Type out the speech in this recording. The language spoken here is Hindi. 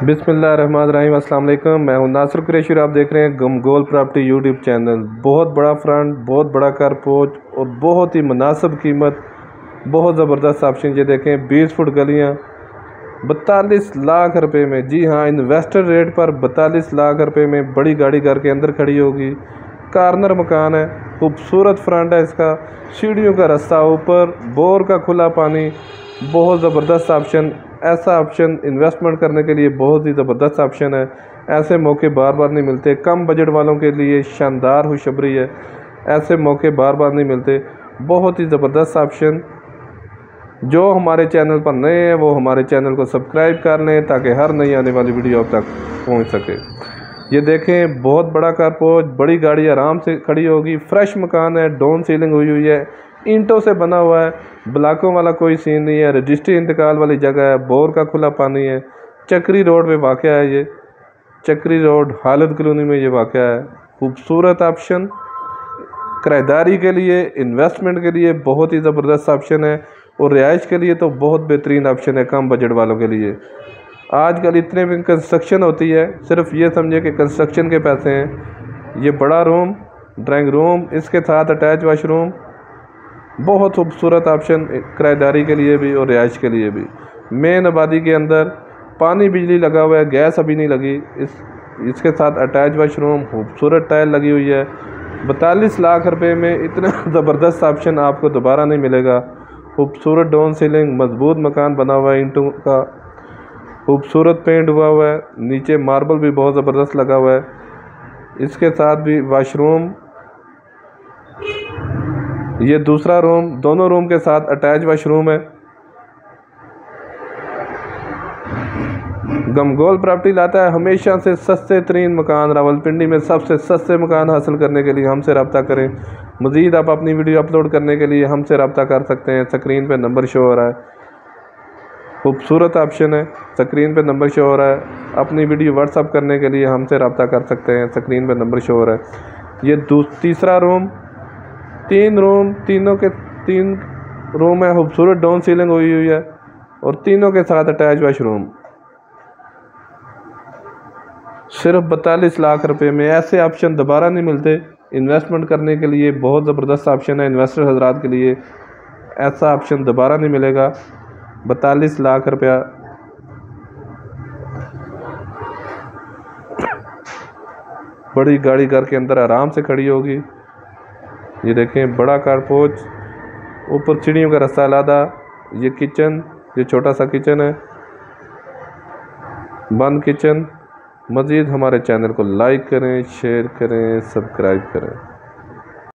बिस्मिल्लाहिर्रहमानिर्रहीम। अस्सलाम वालेकुम। मैं हूं नासिर कुरैशी। आप देख रहे हैं गमगोल प्रॉपर्टी यूट्यूब चैनल। बहुत बड़ा फ्रंट, बहुत बड़ा कारपोच और बहुत ही मुनासिब कीमत, बहुत ज़बरदस्त ऑप्शन। ये देखें 20 फुट गलियां 42 लाख रुपए में। जी हाँ, इन्वेस्टर रेट पर 42 लाख रुपए में बड़ी गाड़ी घर के अंदर खड़ी होगी। कार्नर मकान है, खूबसूरत फ्रंट है इसका, सीढ़ियों का रास्ता ऊपर, बोर का खुला पानी, बहुत ज़बरदस्त ऑप्शन। ऐसा ऑप्शन इन्वेस्टमेंट करने के लिए बहुत ही ज़बरदस्त ऑप्शन है। ऐसे मौके बार बार नहीं मिलते। कम बजट वालों के लिए शानदार खुशखबरी है, ऐसे मौके बार बार नहीं मिलते। बहुत ही ज़बरदस्त ऑप्शन। जो हमारे चैनल पर नए हैं वो हमारे चैनल को सब्सक्राइब कर लें ताकि हर नई आने वाली वीडियो अब तक पहुंच सके। ये देखें, बहुत बड़ा कारपोच, बड़ी गाड़ी आराम से खड़ी होगी। फ्रेश मकान है, डाउन सीलिंग हुई हुई है, ईंटों से बना हुआ है, ब्लॉकों वाला कोई सीन नहीं है। रजिस्ट्री इंतकाल वाली जगह है, बोर का खुला पानी है। चक्री रोड पे वाक़या है ये, चक्री रोड हालत कॉलोनी में ये वाक़या है। खूबसूरत ऑप्शन, किराएदारी के लिए, इन्वेस्टमेंट के लिए बहुत ही ज़बरदस्त ऑप्शन है और रिहाइश के लिए तो बहुत बेहतरीन ऑप्शन है कम बजट वालों के लिए। आजकल इतने में कंस्ट्रक्शन होती है, सिर्फ ये समझे कि कंस्ट्रक्शन के पैसे हैं। ये बड़ा रूम, ड्राइंग रूम, इसके साथ अटैच वाशरूम, बहुत खूबसूरत ऑप्शन किराएदारी के लिए भी और रिहाइश के लिए भी। मेन आबादी के अंदर पानी बिजली लगा हुआ है, गैस अभी नहीं लगी। इसके साथ अटैच वाशरूम, खूबसूरत टाइल लगी हुई है। 42 लाख रुपए में इतना ज़बरदस्त ऑप्शन आपको दोबारा नहीं मिलेगा। खूबसूरत डाउन सीलिंग, मजबूत मकान बना हुआ है, ईंटों का खूबसूरत पेंट हुआ है, नीचे मार्बल भी बहुत ज़बरदस्त लगा हुआ है। इसके साथ भी वाशरूम, ये दूसरा रूम, दोनों रूम के साथ अटैच वाशरूम है। गमगोल प्रॉपर्टी लाता है हमेशा से सस्ते तरीन मकान। रावलपिंडी में सबसे सस्ते मकान हासिल करने के लिए हमसे रब्ता करें। मज़ीद आप अपनी वीडियो अपलोड करने के लिए हमसे रब्ता कर सकते हैं। स्क्रीन पे नंबर शो हो रहा है, खूबसूरत ऑप्शन है। स्क्रीन पे नंबर शो हो रहा है, अपनी वीडियो व्हाट्सअप करने के लिए हमसे रब्ता कर सकते हैं। स्क्रीन पे नंबर शो हो रहा है। ये तीसरा रूम, 3 रूम, तीनों के 3 रूम है, खूबसूरत डाउन सीलिंग हुई हुई है और तीनों के साथ अटैच वाशरूम। सिर्फ 42 लाख रुपए में ऐसे ऑप्शन दोबारा नहीं मिलते। इन्वेस्टमेंट करने के लिए बहुत ज़बरदस्त ऑप्शन है। इन्वेस्टर हजरात के लिए ऐसा ऑप्शन दोबारा नहीं मिलेगा। 42 लाख रुपया बड़ी गाड़ी घर के अंदर आराम से खड़ी होगी। ये देखें, बड़ा कारपोच, ऊपर सीढ़ियों का रास्ता अलग। ये किचन, ये छोटा सा किचन है, बंद किचन। मज़ीद हमारे चैनल को लाइक करें, शेयर करें, सब्सक्राइब करें।